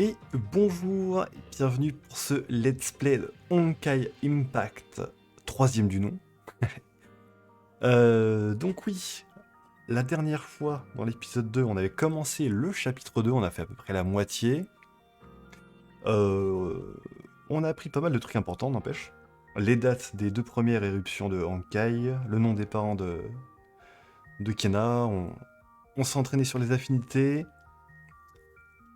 Et bonjour, et bienvenue pour ce let's play de Honkai Impact, troisième du nom. Donc oui, la dernière fois, dans l'épisode 2, on avait commencé le chapitre 2, on a fait à peu près la moitié. On a appris pas mal de trucs importants, n'empêche. Les dates des deux premières éruptions de Honkai, le nom des parents de Kena, on s'est entraîné sur les affinités,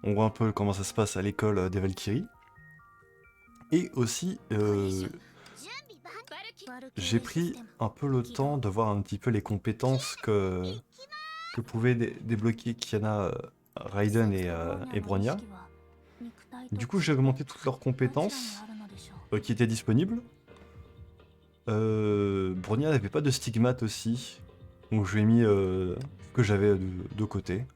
on voit un peu comment ça se passe à l'école des Valkyries. Et aussi, j'ai pris un peu le temps de voir un petit peu les compétences que pouvaient débloquer Kiana, Raiden et Bronya. Du coup, j'ai augmenté toutes leurs compétences qui étaient disponibles. Bronya n'avait pas de stigmate aussi, donc je lui ai mis ce que j'avais de côté.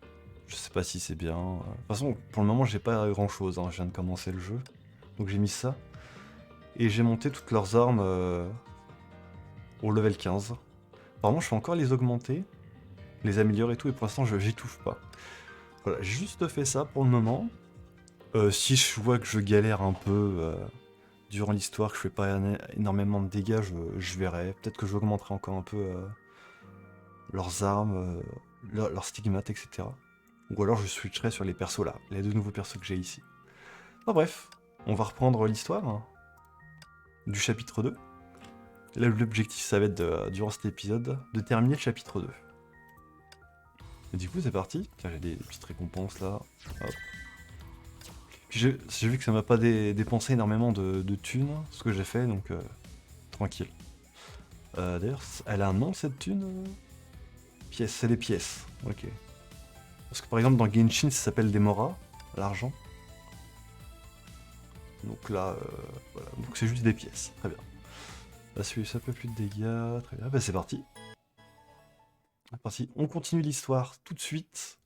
Je sais pas si c'est bien. De toute façon, pour le moment, j'ai pas grand chose, hein. Je viens de commencer le jeu, donc j'ai mis ça. Et j'ai monté toutes leurs armes au level 15. Apparemment, je peux encore les augmenter, les améliorer et tout, et pour l'instant, j'y touche pas. Voilà, j'ai juste fait ça pour le moment. Si je vois que je galère un peu durant l'histoire, que je fais pas énormément de dégâts, je verrai. Peut-être que j'augmenterai encore un peu leurs armes, leurs stigmates, etc. Ou alors je switcherai sur les persos là, les deux nouveaux persos que j'ai ici. Enfin bref, on va reprendre l'histoire hein, du chapitre 2. Là, l'objectif, ça va être, durant cet épisode, de terminer le chapitre 2. Et du coup, c'est parti. Tiens, j'ai des petites récompenses là. Hop. Puis j'ai vu que ça m'a pas dépensé énormément de thunes, ce que j'ai fait, donc tranquille. D'ailleurs, elle a un nom cette thune Pièces, c'est des pièces. Ok. Parce que par exemple, dans Genshin, ça s'appelle des moras, l'argent. Donc là, voilà. Donc c'est juste des pièces. Très bien. Là, ça fait plus de dégâts. Très bien. Bah, c'est parti. C'est parti. On continue l'histoire tout de suite.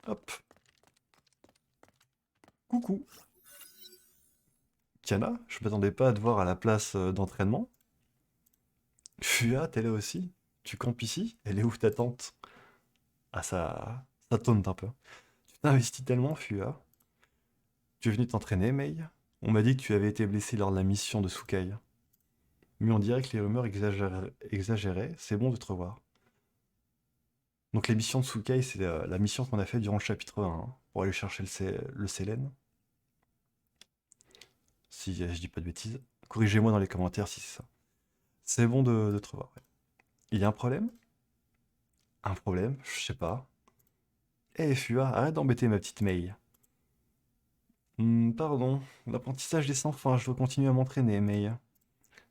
Hop. Coucou. Tiana, je m'attendais pas à te voir à la place d'entraînement. Fua, t'es là aussi? Tu campes ici? Elle est où ta tante? Ah, ça taunte un peu. Tu t'es investi tellement, Fua. Tu es venu t'entraîner, Mei? On m'a dit que tu avais été blessé lors de la mission de Sukai. Mais on dirait que les rumeurs exagéraient. C'est bon de te revoir. Donc les missions de Sukai, c'est la mission qu'on a fait durant le chapitre 1, hein, pour aller chercher le Selen. Si je dis pas de bêtises. Corrigez-moi dans les commentaires si c'est ça. C'est bon de te revoir. Ouais. Il y a un problème? Un problème? Je sais pas. Eh Fua, arrête d'embêter ma petite Mei. Pardon, l'apprentissage des sans fin, je dois continuer à m'entraîner, Mei.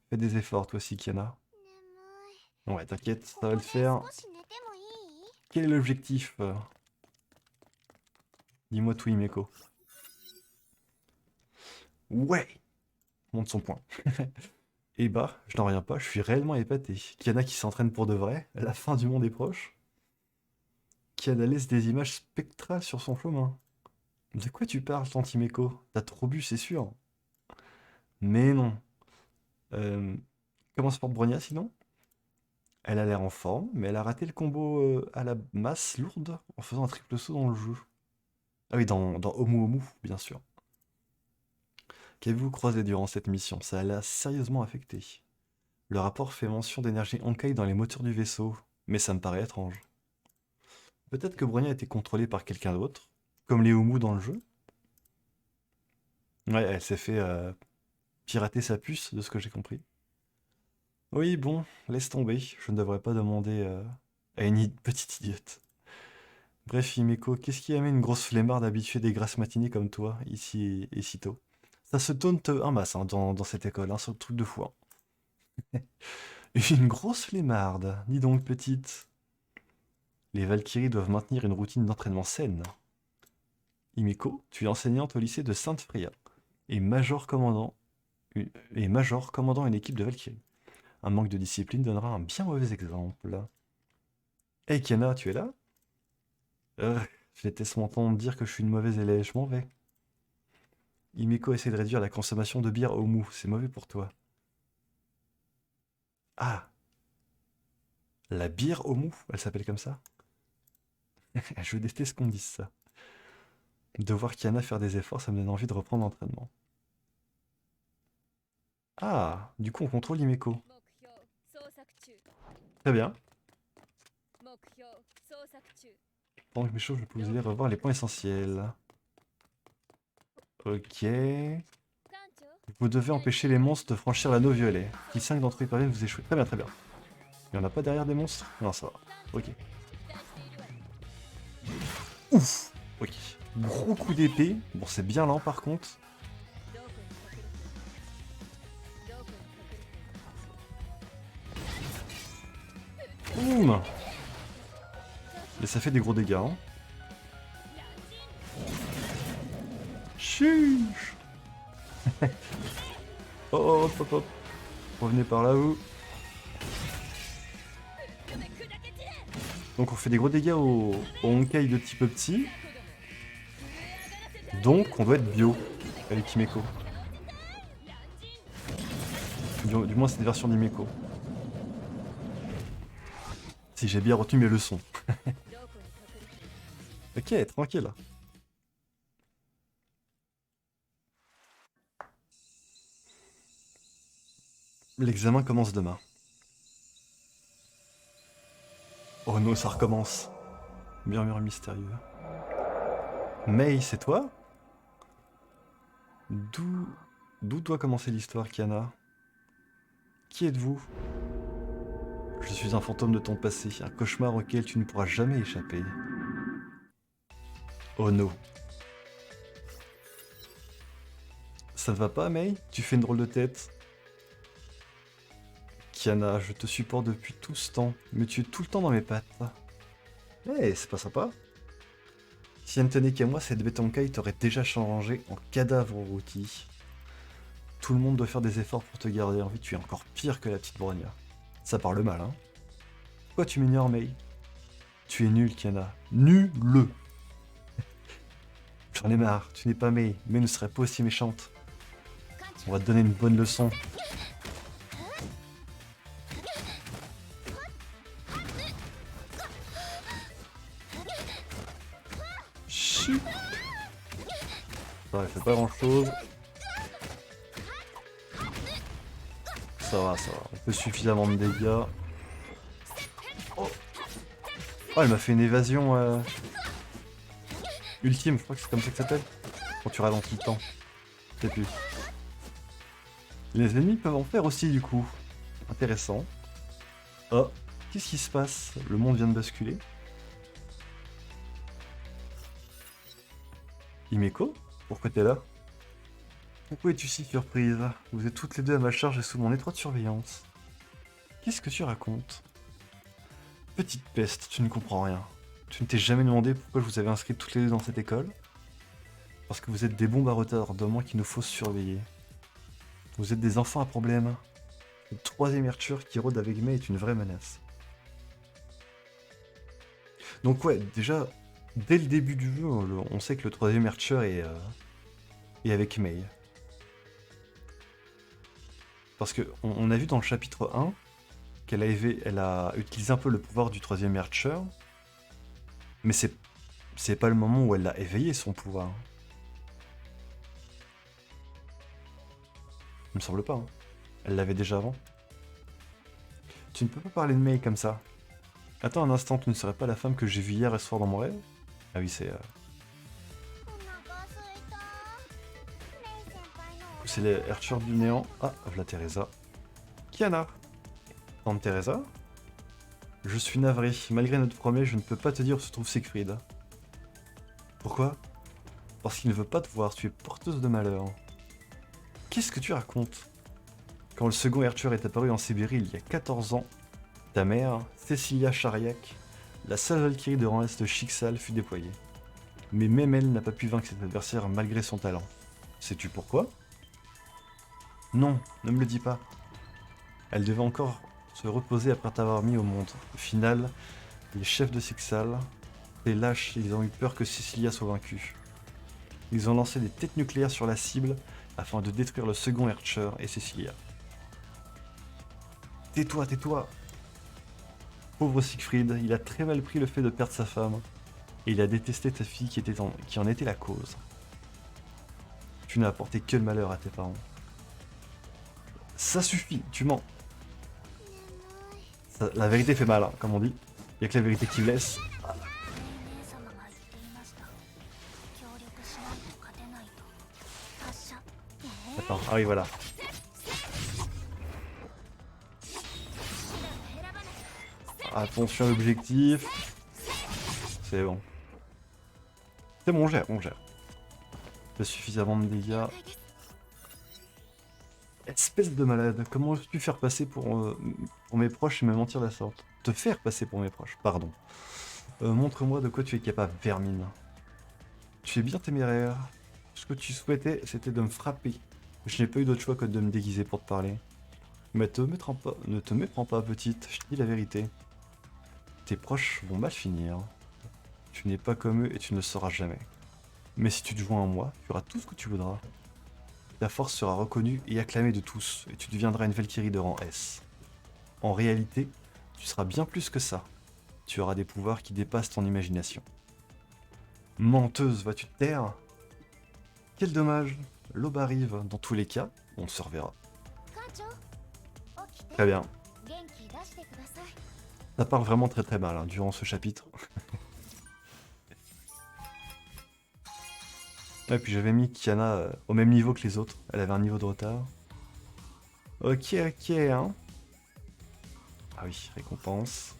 Fais des efforts, toi aussi, Kiana. Ouais, t'inquiète, ça va le faire. Quel est l'objectif Dis-moi tout, Himeko. Ouais! Monte son point. Eh bah, je n'en reviens pas, je suis réellement épaté. Kiana qui s'entraîne pour de vrai, la fin du monde est proche. Kiana laisse des images spectrales sur son chemin. De quoi tu parles, Tantimeko? T'as trop bu, c'est sûr. Mais non. Euh, Comment se porte Bronya sinon? Elle a l'air en forme, mais elle a raté le combo à la masse lourde en faisant un triple saut dans le jeu. Ah oui, dans Omu Omu, bien sûr. Qu'avez-vous croisé durant cette mission? Ça l'a sérieusement affecté. Le rapport fait mention d'énergie Honkai dans les moteurs du vaisseau, mais ça me paraît étrange. Peut-être que Bronya a été contrôlée par quelqu'un d'autre, comme les Omu dans le jeu. Ouais, elle s'est fait pirater sa puce, de ce que j'ai compris. Oui, bon, laisse tomber, je ne devrais pas demander à une petite idiote. Bref, Himeko, qu'est-ce qui amène une grosse flemmarde habituée des grasses matinées comme toi, ici et si tôt? Ça se taunte en masse hein, dans cette école, hein, sur le truc de fou. Hein. Une grosse flemmarde, dis donc petite. Les Valkyries doivent maintenir une routine d'entraînement saine. Himeko, tu es enseignante au lycée de Sainte-Freya et major commandant une équipe de Valkyries. Un manque de discipline donnera un bien mauvais exemple. Hey Kiana, tu es là? Je déteste m'entendre dire que je suis une mauvaise élève, je m'en vais. Himeko essaie de réduire la consommation de bière au mou, c'est mauvais pour toi. Ah, la bière au mou, elle s'appelle comme ça? Je déteste qu'on dise ça. De voir Kiana faire des efforts, ça me donne envie de reprendre l'entraînement. Ah, du coup on contrôle Himeko. Très bien. Pendant que je m'échauffe, je peux vous aider à revoir les points essentiels. Ok. Vous devez empêcher les monstres de franchir l'anneau violet. Si 5 d'entre eux parviennent, vous échouez. Très bien, très bien. Il n'y en a pas derrière des monstres? Non, ça va. Ok. Ouf. Ok. Gros coup d'épée. Bon, c'est bien lent par contre. Boum. Mais ça fait des gros dégâts, hein. Chuch. Oh, hop, hop, hop. Revenez par là, vous. Donc on fait des gros dégâts au Honkai de type petit. Donc on doit être bio avec Himeko. Du moins c'est une version d'Himeko. Si j'ai bien retenu mes leçons. Ok, tranquille. L'examen commence demain. Oh non, ça recommence. Murmure mystérieux. Mei, c'est toi? D'où doit commencer l'histoire, Kiana? Qui êtes-vous? Je suis un fantôme de ton passé, un cauchemar auquel tu ne pourras jamais échapper. Oh no. Ça ne va pas, Mei? Tu fais une drôle de tête. Kiana, je te supporte depuis tout ce temps, mais tu es tout le temps dans mes pattes. Eh, c'est pas sympa. Si elle ne tenait qu'à moi, cette bête en caille t'aurait déjà changé en cadavre rôti. Tout le monde doit faire des efforts pour te garder en vie, tu es encore pire que la petite Bronia. Ça parle mal, hein. Pourquoi tu m'ignores, Mei? Tu es nul, Kiana. Nul. J'en ai marre, tu n'es pas Mei, mais ne serait pas aussi méchante. On va te donner une bonne leçon. Chut. Ça elle fait pas grand chose. Ça va, on fait suffisamment de dégâts. Oh, oh elle m'a fait une évasion ultime, je crois que c'est comme ça que ça s'appelle. Quand tu ralentis le temps. Je sais plus. Les ennemis peuvent en faire aussi du coup. Intéressant. Oh, qu'est-ce qui se passe? Le monde vient de basculer. Himeko? Pourquoi t'es là? Pourquoi es-tu si surprise? Vous êtes toutes les deux à ma charge et sous mon étroite surveillance. Qu'est-ce que tu racontes? Petite peste, tu ne comprends rien. Tu ne t'es jamais demandé pourquoi je vous avais inscrit toutes les deux dans cette école? Parce que vous êtes des bombes à retardement qu'il nous faut surveiller. Vous êtes des enfants à problème. Le troisième Arthur qui rôde avec Mei est une vraie menace. Donc ouais, déjà, dès le début du jeu, on sait que le troisième Archer est avec Mei. Parce que on a vu dans le chapitre 1 elle a utilisé un peu le pouvoir du troisième Archer, mais c'est pas le moment où elle a éveillé son pouvoir. Il me semble pas, hein. Elle l'avait déjà avant. Tu ne peux pas parler de Mei comme ça. Attends un instant, tu ne serais pas la femme que j'ai vue hier et ce soir dans mon rêve? Ah oui, c'est les Archer du néant. Ah, voilà Teresa. Kiana. Tante Teresa? Je suis navré, malgré notre promesse, je ne peux pas te dire où se trouve Siegfried. Pourquoi? Parce qu'il ne veut pas te voir, tu es porteuse de malheur. Qu'est-ce que tu racontes? Quand le second Arthur est apparu en Sibérie il y a 14 ans, ta mère, Cecilia Chariak, la seule Valkyrie de rang est de Chixal, fut déployée. Mais même elle n'a pas pu vaincre cet adversaire malgré son talent. Sais-tu pourquoi? Non, ne me le dis pas. Elle devait encore se reposer après t'avoir mis au monde. Au final, les chefs de Sixal, les lâches, ils ont eu peur que Cecilia soit vaincue. Ils ont lancé des têtes nucléaires sur la cible afin de détruire le second Archer et Cecilia. Tais-toi. Pauvre Siegfried, il a très mal pris le fait de perdre sa femme. Et il a détesté ta fille qui en était la cause. Tu n'as apporté que le malheur à tes parents. Ça suffit, tu mens. La vérité fait mal, hein, comme on dit. Il y a que la vérité qui blesse. Attends, ah oui, voilà. Attention à l'objectif. C'est bon. C'est bon, on gère, on gère. Pas suffisamment de dégâts. Espèce de malade, comment oses-tu faire passer pour mes proches et me mentir la sorte? Te faire passer pour mes proches, pardon. Montre-moi de quoi tu es capable, vermine. Tu es bien téméraire. Ce que tu souhaitais, c'était de me frapper. Je n'ai pas eu d'autre choix que de me déguiser pour te parler. Mais ne te méprends pas, petite, je te dis la vérité. Tes proches vont mal finir. Tu n'es pas comme eux et tu ne le sauras jamais. Mais si tu te joins à moi, tu auras tout ce que tu voudras. Ta force sera reconnue et acclamée de tous, et tu deviendras une Valkyrie de rang S. En réalité, tu seras bien plus que ça. Tu auras des pouvoirs qui dépassent ton imagination. Menteuse, vas-tu te taire? Quel dommage, l'aube arrive. Dans tous les cas, on se reverra. Très bien. Ça part vraiment très très mal hein, durant ce chapitre. Et puis j'avais mis Kiana au même niveau que les autres. Elle avait un niveau de retard. Ok, ok, hein. Ah oui, récompense.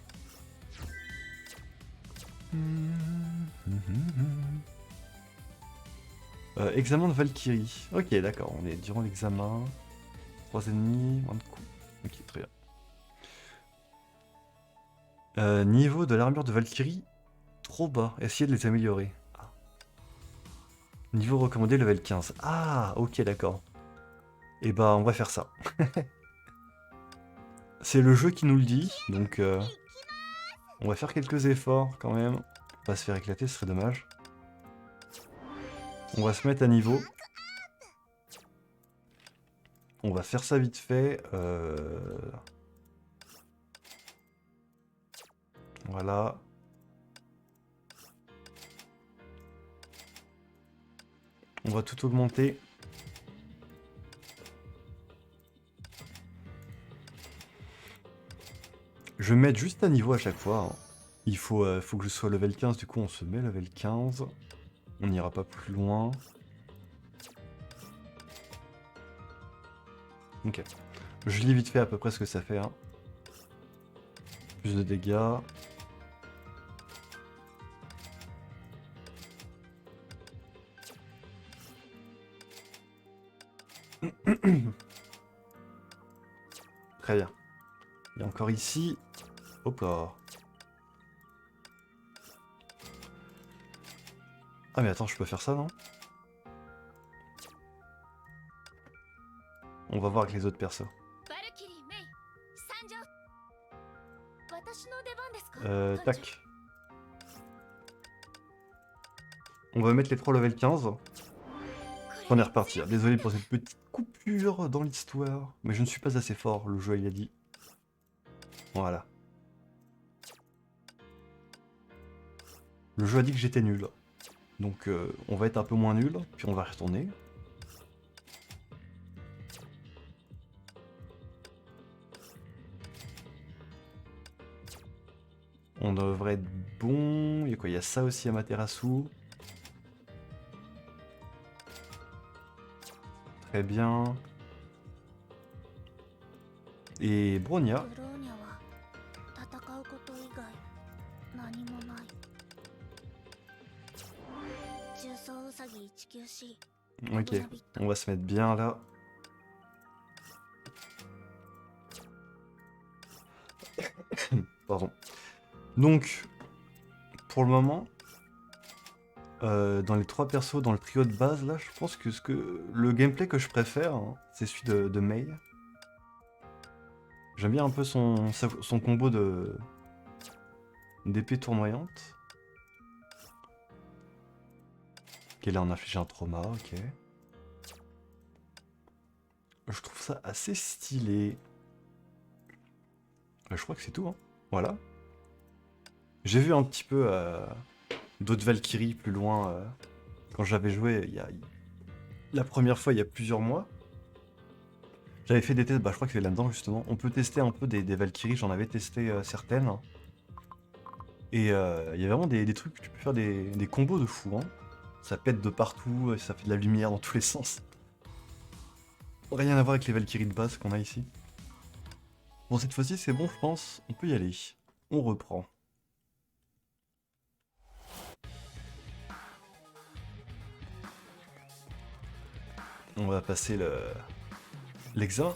Examen de Valkyrie. Ok, d'accord, on est durant l'examen. 3 ennemis, moins de coups. Ok, très bien. Niveau de l'armure de Valkyrie, trop bas. Essayez de les améliorer. Ah. Niveau recommandé, level 15. Ah, ok, d'accord. Et bah, on va faire ça. C'est le jeu qui nous le dit, donc on va faire quelques efforts quand même. Pas se faire éclater, ce serait dommage. On va se mettre à niveau. On va faire ça vite fait. Voilà. On va tout augmenter. Je vais mettre juste à niveau à chaque fois. Hein. Il faut que je sois level 15, du coup on se met level 15. On n'ira pas plus loin. Ok. Je lis vite fait à peu près ce que ça fait. Hein. Plus de dégâts. Très bien. Et encore ici. Hop là. Ah mais attends, je peux faire ça, non? On va voir avec les autres persos. Tac. On va mettre les 3 level 15. On est reparti. Désolé pour cette petite coupure dans l'histoire. Mais je ne suis pas assez fort, le jeu il a dit. Voilà. Le jeu a dit que j'étais nul. Donc on va être un peu moins nul, puis on va retourner. On devrait être bon. Il y a quoi? Il y a ça aussi à Materasu. Très bien. Et Bronya. Ok, on va se mettre bien là. Pardon. Donc, pour le moment, dans les 3 persos, dans le trio de base, là, je pense que le gameplay que je préfère, hein, c'est celui de Mei. J'aime bien un peu son combo d'épée tournoyante. Ok, là on a infligé un trauma, ok. Je trouve ça assez stylé. Je crois que c'est tout, hein. Voilà. J'ai vu un petit peu d'autres Valkyries plus loin. Quand j'avais joué, la première fois, il y a plusieurs mois, j'avais fait des tests, bah je crois que c'est là-dedans justement. On peut tester un peu des Valkyries, j'en avais testé certaines. Et il y a vraiment des trucs, tu peux faire des combos de fou. Hein. Ça pète de partout, ça fait de la lumière dans tous les sens. Rien à voir avec les Valkyries de base qu'on a ici. Bon, cette fois-ci, c'est bon, je pense. On peut y aller. On reprend. On va passer l'examen.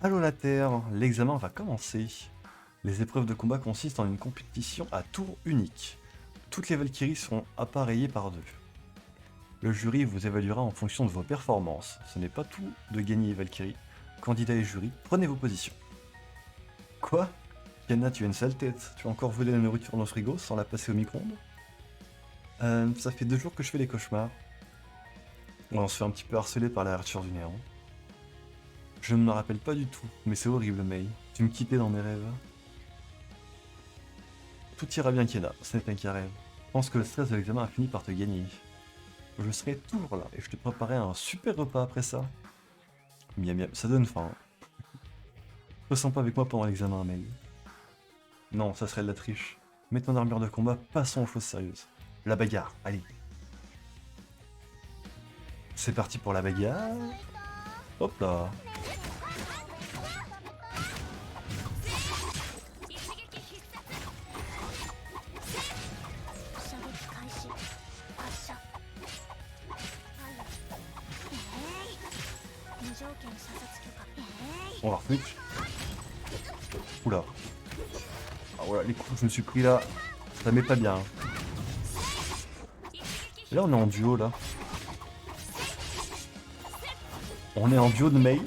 Allô la Terre, l'examen va commencer. Les épreuves de combat consistent en une compétition à tour unique. Toutes les Valkyries seront appareillées par deux. Le jury vous évaluera en fonction de vos performances. Ce n'est pas tout de gagner les Valkyries. Candidats et jury, prenez vos positions. Quoi? Kiana, tu as une sale tête. Tu as encore volé la nourriture dans le frigo sans la passer au micro-ondes? Ça fait 2 jours que je fais les cauchemars. Ouais, on se fait un petit peu harceler par la Arthur du néant. Je ne me rappelle pas du tout, mais c'est horrible, Mei. Tu me quittais dans mes rêves. Tout ira bien, Kiana, ce n'est qu'un rêve. Je pense que le stress de l'examen a fini par te gagner. Je serai toujours là et je te préparerai un super repas après ça. Miam miam, ça donne faim. Ressens pas avec moi pendant l'examen, Mei. Non, ça serait de la triche. Mets ton armure de combat, passons aux choses sérieuses. La bagarre, allez. C'est parti pour la bagarre. Hop là. On va refouler. Oula. Ah voilà, les coups que je me suis pris là, ça met pas bien. Et là on est en duo là. On est en duo de Mei.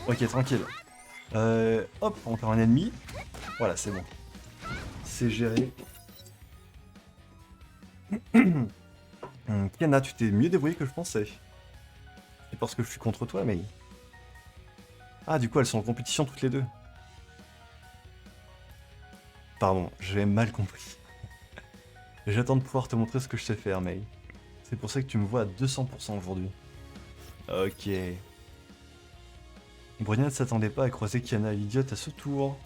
Ok, tranquille. Hop, encore un ennemi. Voilà, c'est bon. C'est géré. Kiana, tu t'es mieux débrouillé que je pensais. C'est parce que je suis contre toi, Mei. Ah, du coup, elles sont en compétition toutes les deux. Pardon, j'ai mal compris. J'attends de pouvoir te montrer ce que je sais faire, Mei. C'est pour ça que tu me vois à 200% aujourd'hui. Ok. Bronya ne s'attendait pas à croiser Kiana l'idiote à ce tour.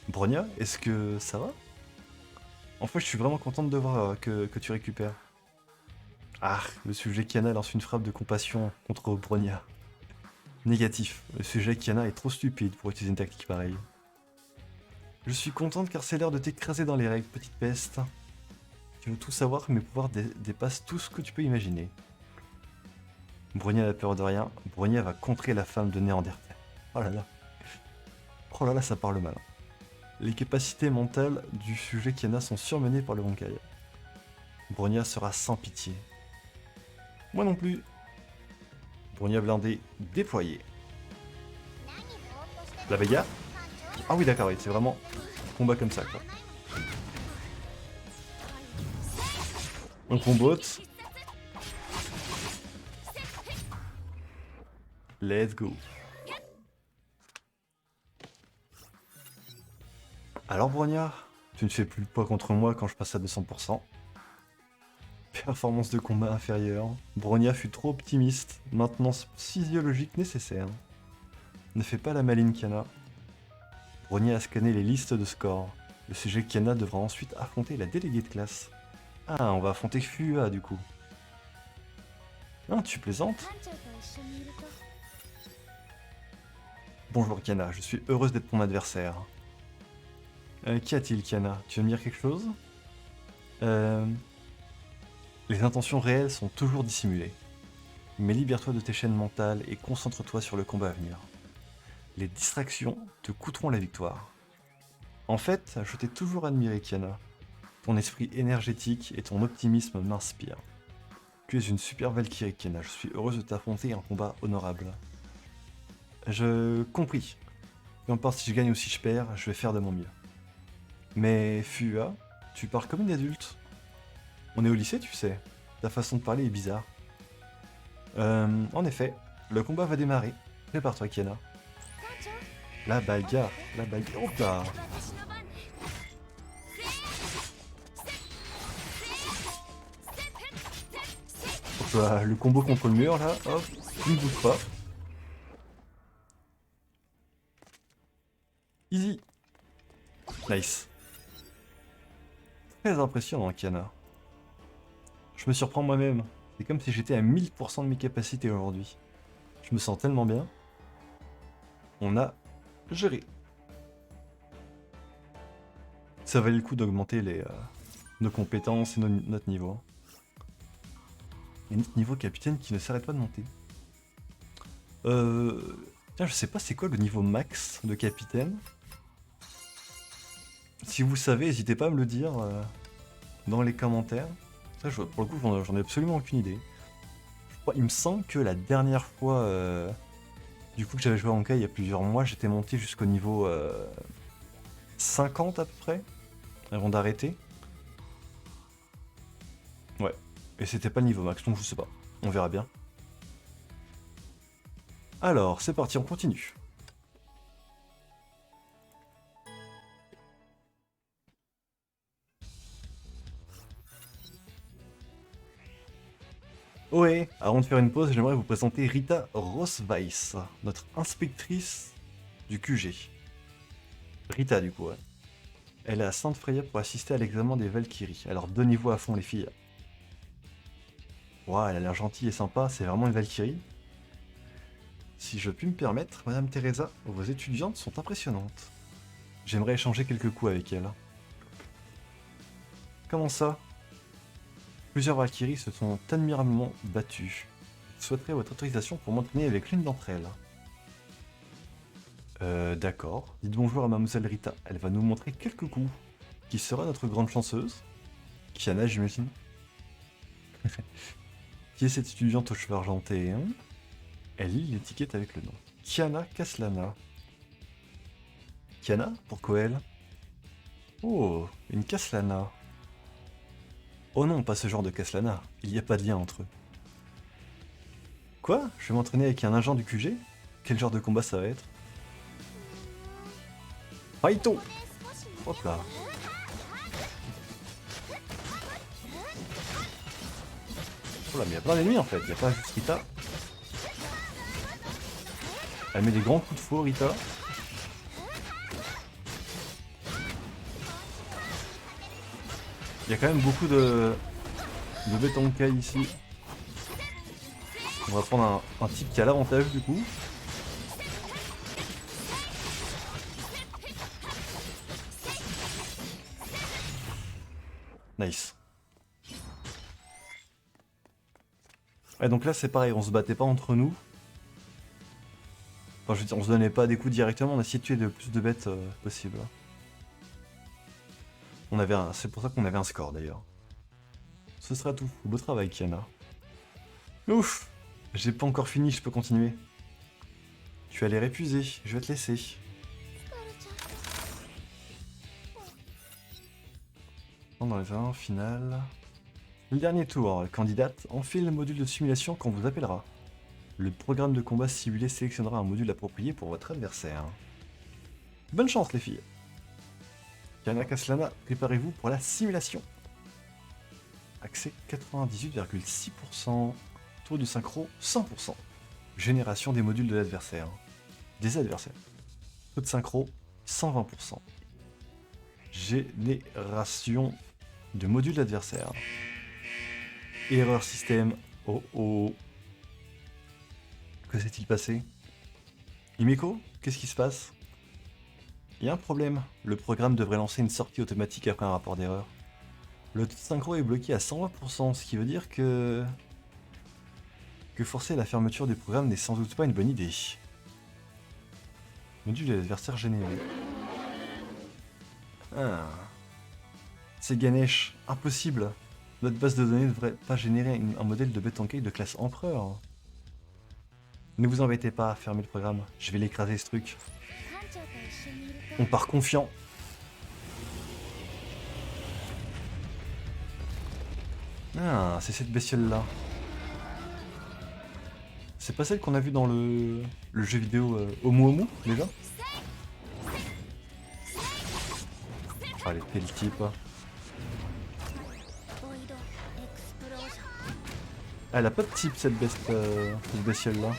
Bronya, est-ce que ça va? En fait, je suis vraiment contente de voir que tu récupères. Ah, le sujet Kiana lance une frappe de compassion contre Bronya. Négatif, le sujet Kiana est trop stupide pour utiliser une tactique pareille. Je suis contente car c'est l'heure de t'écraser dans les règles, petite peste. Tu veux tout savoir, mes pouvoirs dépassent tout ce que tu peux imaginer. Bronya n'a peur de rien, Bronya va contrer la femme de Néandertal. Oh là là. Oh là là, ça parle mal. Les capacités mentales du sujet Kiana sont surmenées par le Honkai. Bronya sera sans pitié. Moi non plus. Bronya blindé, déployé. La Vega? Ah oui d'accord, oui, c'est vraiment combat comme ça quoi. On combote. Let's go. Alors Brognard, tu ne fais plus de poids contre moi quand je passe à 200%. Performance de combat inférieure. Bronya fut trop optimiste. Maintenance physiologique nécessaire. Ne fais pas la maline Kiana. Bronya a scanné les listes de scores. Le sujet Kiana devra ensuite affronter la déléguée de classe. Ah, on va affronter Fua du coup. Non, tu plaisantes? Bonjour Kiana, je suis heureuse d'être ton adversaire. Qu'y a-t-il Kiana? Tu veux me dire quelque chose? Les intentions réelles sont toujours dissimulées. Mais libère-toi de tes chaînes mentales et concentre-toi sur le combat à venir. Les distractions te coûteront la victoire. En fait, je t'ai toujours admiré Kiana. Ton esprit énergétique et ton optimisme m'inspirent. Tu es une super Valkyrie Kiana, je suis heureuse de t'affronter un combat honorable. Je compris. Peu importe si je gagne ou si je perds, je vais faire de mon mieux. Mais Fua, tu parles comme une adulte. On est au lycée, tu sais. Ta façon de parler est bizarre. En effet, le combat va démarrer. Prépare-toi, Kiana. La bagarre, la bagarre. Oh là. Hop là, le combo contre le mur là, hop, tu ne bouges pas. Easy. Nice. Très impressionnant, Kiana. Je me surprends moi-même. C'est comme si j'étais à 1000% de mes capacités aujourd'hui. Je me sens tellement bien. On a géré. Ça valait le coup d'augmenter nos compétences et notre niveau. Et notre niveau capitaine qui ne s'arrête pas de monter. Tiens, je sais pas c'est quoi le niveau max de capitaine. Si vous savez, n'hésitez pas à me le dire dans les commentaires. Ça, pour le coup, j'en ai absolument aucune idée. Il me semble que la dernière fois du coup que j'avais joué à Honkai il y a plusieurs mois, j'étais monté jusqu'au niveau 50 à peu près, avant d'arrêter. Ouais, et c'était pas le niveau max, donc je sais pas, on verra bien. Alors, c'est parti, on continue. Ouais, avant de faire une pause, j'aimerais vous présenter Rita Rosweiss, notre inspectrice du QG. Rita, du coup, ouais. Elle est à Sainte Freya pour assister à l'examen des Valkyries. Alors, 2 niveaux à fond, les filles. Ouah, elle a l'air gentille et sympa, c'est vraiment une Valkyrie. Si je puis me permettre, Madame Teresa, vos étudiantes sont impressionnantes. J'aimerais échanger quelques coups avec elle. Comment ça? Plusieurs Valkyries se sont admirablement battues. Je souhaiterais votre autorisation pour m'entraîner avec l'une d'entre elles. D'accord. Dites bonjour à Mademoiselle Rita. Elle va nous montrer quelques coups. Qui sera notre grande chanceuse? Kiana, j'imagine. Qui est cette étudiante aux cheveux argentés, hein? Elle lit l'étiquette avec le nom. Kiana Kaslana. Kiana? Pourquoi elle? Oh, une Kaslana. Oh non, pas ce genre de Kaslana. Il n'y a pas de lien entre eux. Quoi? Je vais m'entraîner avec un agent du QG? Quel genre de combat ça va être? Fighto! Hop là. Oh là, mais il y a plein d'ennemis en fait. Il n'y a pas juste Rita. Elle met des grands coups de faux, Rita. Il y a quand même beaucoup de Betonkai ici. On va prendre un type qui a l'avantage du coup. Nice. Ouais, donc là c'est pareil, on se battait pas entre nous. Enfin, je veux dire, on se donnait pas des coups directement, on a essayé de tuer le plus de bêtes possible. C'est pour ça qu'on avait un score d'ailleurs. Ce sera tout. Beau travail, Kiana. Ouf! J'ai pas encore fini, je peux continuer. Tu as l'air épuisé, je vais te laisser. Dans les un final. Le dernier tour, candidate, enfile le module de simulation qu'on vous appellera. Le programme de combat simulé sélectionnera un module approprié pour votre adversaire. Bonne chance les filles. Kiana Kaslana, préparez-vous pour la simulation. Accès 98,6%. Taux de synchro 100%. Génération des modules de l'adversaire. Des adversaires. Taux de synchro 120%. Génération de modules d'adversaire. Erreur système. Oh oh. Que s'est-il passé? Himeko, qu'est-ce qui se passe? Il y a un problème. Le programme devrait lancer une sortie automatique après un rapport d'erreur. Le taux de synchro est bloqué à 120%, ce qui veut dire que forcer la fermeture du programme n'est sans doute pas une bonne idée. Module de l'adversaire généré. Ah. C'est Ganesh. Impossible. Notre base de données ne devrait pas générer un modèle de Betonkai de classe empereur. Ne vous embêtez pas, fermez le programme. Je vais l'écraser ce truc. On part confiant. Ah, c'est cette bestiole là. C'est pas celle qu'on a vue dans le jeu vidéo Oumuamou, déjà? Ah, elle était le type. Elle a pas de type, cette bestiole-là.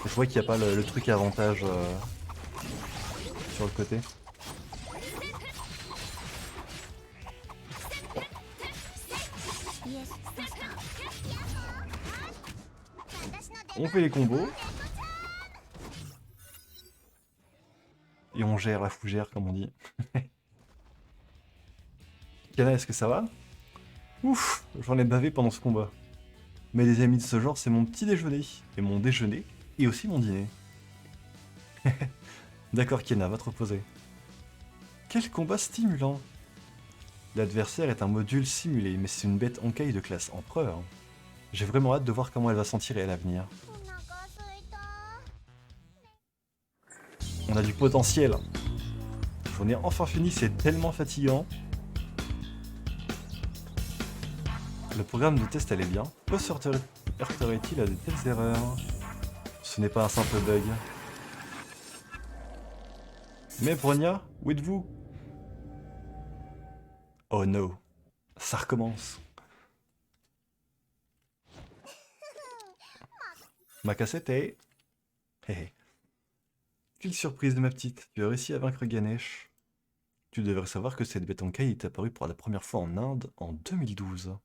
Je vois qu'il n'y a pas le truc avantage sur le côté. On fait les combos. Et on gère la fougère, comme on dit. Kana, est-ce que ça va? Ouf, j'en ai bavé pendant ce combat. Mais les amis de ce genre, c'est mon petit déjeuner. Et mon déjeuner, et aussi mon dîner. D'accord, Kena, va te reposer. Quel combat stimulant! L'adversaire est un module simulé, mais c'est une bête Honkai de classe empereur. J'ai vraiment hâte de voir comment elle va s'en tirer à l'avenir. On a du potentiel. J'en ai enfin fini, c'est tellement fatigant. Le programme de test allait bien. Pourquoi se heurterait-il à de telles erreurs? Ce n'est pas un simple bug. Mais Bronya, où êtes-vous? Oh no, ça recommence. Ma cassette est... Hé hé. Quelle surprise de ma petite, tu as réussi à vaincre Ganesh. Tu devrais savoir que cette bête Honkai est apparue pour la première fois en Inde en 2012.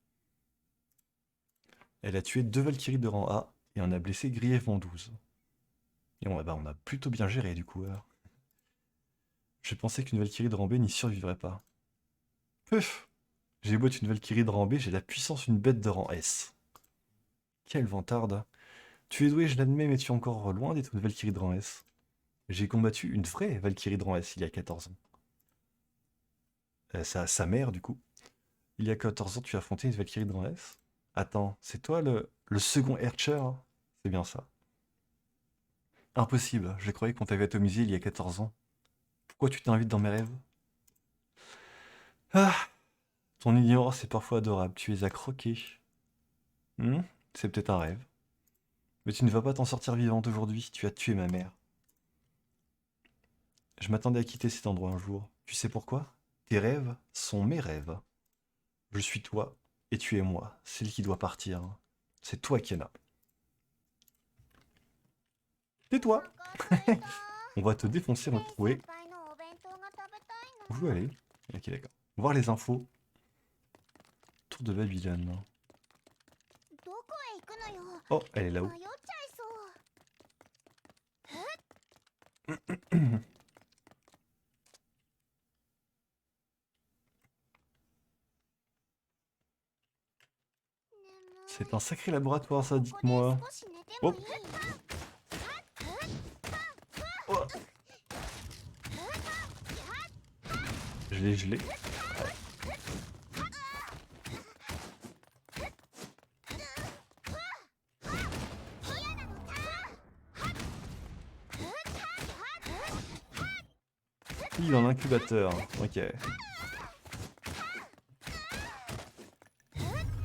Elle a tué 2 Valkyries de rang A et en a blessé grièvement 12. Et on a plutôt bien géré du coup. Je pensais qu'une Valkyrie de rang B n'y survivrait pas. Puf! J'ai beau être une Valkyrie de rang B, j'ai la puissance d'une bête de rang S. Quelle vantarde! Tu es doué, je l'admets, mais tu es encore loin d'être une Valkyrie de rang S. J'ai combattu une vraie Valkyrie de rang S il y a 14 ans. Sa mère, du coup. Il y a 14 ans, tu as affronté une Valkyrie de rang S? Attends, c'est toi le second Archer? C'est bien ça. Impossible, je croyais qu'on t'avait atomisé il y a 14 ans. Pourquoi tu t'invites dans mes rêves? Ah! Ton ignorance est parfois adorable, tu es à croquer. C'est peut-être un rêve. Mais tu ne vas pas t'en sortir vivante aujourd'hui, tu as tué ma mère. Je m'attendais à quitter cet endroit un jour. Tu sais pourquoi? Tes rêves sont mes rêves. Je suis toi, et tu es moi, celle qui doit partir. C'est toi, Kiana. Tais-toi! On va te défoncer, retrouver. Où je veux aller? Ok, d'accord. Voir les infos. Tour de Babylone. Oh, elle est là-haut. C'est un sacré laboratoire, ça, dites-moi. Oh. Oh. Je l'ai gelé. Il est dans l'incubateur. Ok.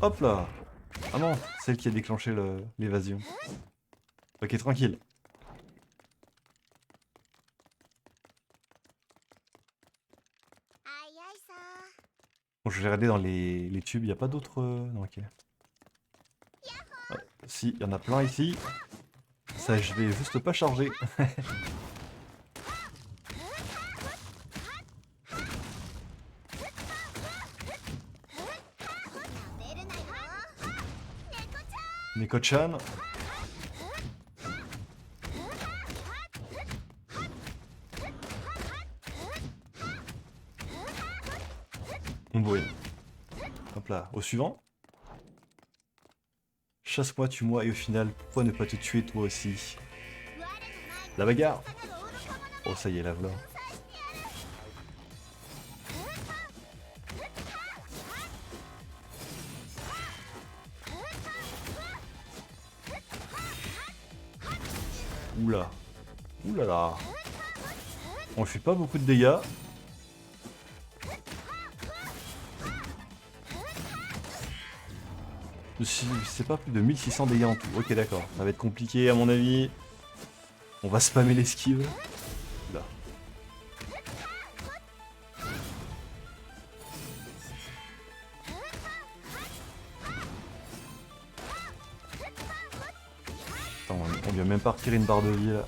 Hop là. Ah non, celle qui a déclenché l'évasion. Ok, tranquille. Bon, je vais regarder dans les tubes, il n'y a pas d'autres... Non, ok. Ouais, si, il y en a plein ici. Ça, je vais juste pas charger. Neko-chan. On brûle. Hop là, au suivant. Chasse-moi, tue-moi, et au final, pourquoi ne pas te tuer toi aussi? La bagarre. Oh, ça y est, la voilà. Oula. Oulala. On fait pas beaucoup de dégâts. C'est pas plus de 1600 dégâts en tout. Ok, d'accord. Ça va être compliqué à mon avis. On va spammer l'esquive. Là. Attends, on lui a même pas retiré une barre de vie là.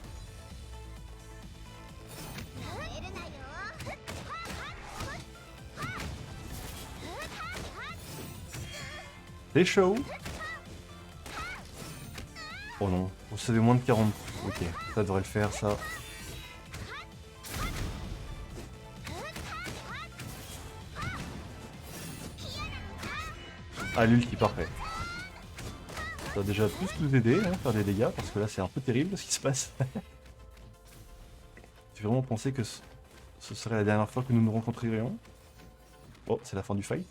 C'est chaud. Oh non, vous savez moins de 40. Ok, ça devrait le faire ça. Ah, l'ulti, parfait. Ça va déjà plus nous aider, hein, faire des dégâts, parce que là c'est un peu terrible ce qui se passe. J'ai vraiment pensé que ce serait la dernière fois que nous nous rencontrerions. Oh, c'est la fin du fight.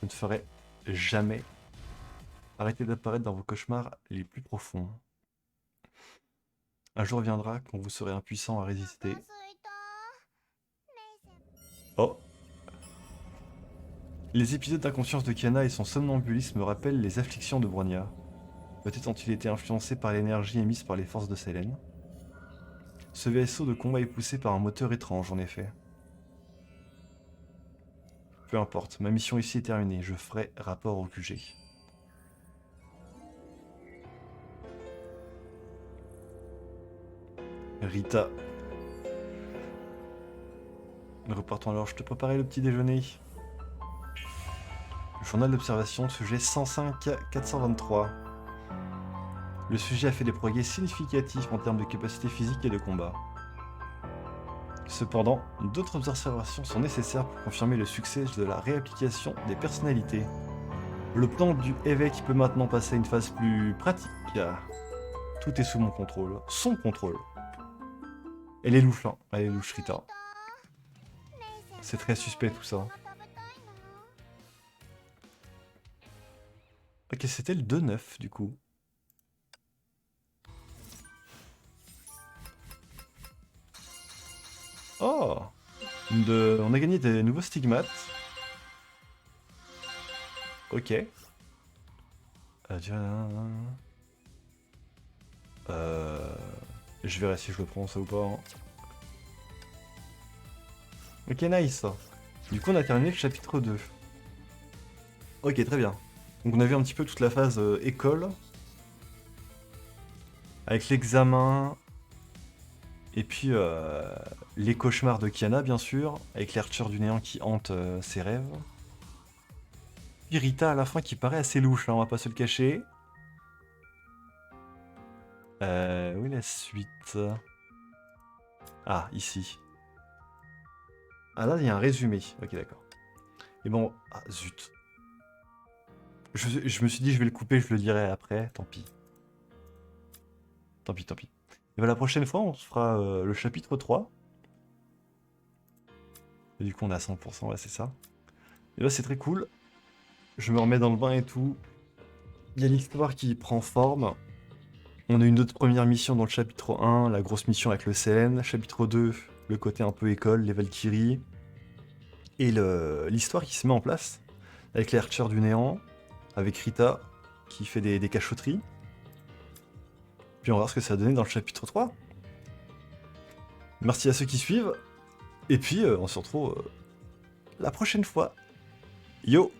Je ne ferai jamais. Arrêtez d'apparaître dans vos cauchemars les plus profonds. Un jour viendra quand vous serez impuissant à résister. Oh. Les épisodes d'inconscience de Kiana et son somnambulisme rappellent les afflictions de Bronya. Peut-être ont-ils été influencés par l'énergie émise par les forces de Selene. Ce vaisseau de combat est poussé par un moteur étrange, en effet. Peu importe, ma mission ici est terminée, je ferai rapport au QG. Rita. Repartons alors, je te préparais le petit déjeuner. Journal d'observation, sujet 105-423. Le sujet a fait des progrès significatifs en termes de capacité physique et de combat. Cependant, d'autres observations sont nécessaires pour confirmer le succès de la réapplication des personnalités. Le plan du évêque peut maintenant passer à une phase plus pratique. Tout est sous mon contrôle. Son contrôle. Elle est louche, hein. Elle est louche, Rita. C'est très suspect tout ça. Ok, c'était le 2-9 du coup. Oh, on a gagné des nouveaux stigmates. Ok. Je verrai si je le prends ça ou pas. Hein. Ok, nice. Du coup, on a terminé le chapitre 2. Ok, très bien. Donc on a vu un petit peu toute la phase école. Avec l'examen. Et puis les cauchemars de Kiana, bien sûr. Avec l'Archer du néant qui hante ses rêves. Puis Rita à la fin qui paraît assez louche, hein, on va pas se le cacher. Où est la suite? Ah, ici. Ah là, il y a un résumé. Ok, d'accord. Et bon... Ah, zut. Je me suis dit, je vais le couper, je le dirai après. Tant pis. Tant pis, tant pis. Et ben, la prochaine fois, on se fera le chapitre 3. Et du coup, on est à 100%, ouais, c'est ça. Et là, c'est très cool. Je me remets dans le bain et tout. Il y a l'histoire qui prend forme. On a une autre première mission dans le chapitre 1, la grosse mission avec le CN. Chapitre 2, le côté un peu école, les Valkyries. Et l'histoire qui se met en place, avec les Archers du néant, avec Rita, qui fait des cachotteries. Puis on va voir ce que ça va donner dans le chapitre 3. Merci à ceux qui suivent. Et puis on se retrouve la prochaine fois. Yo!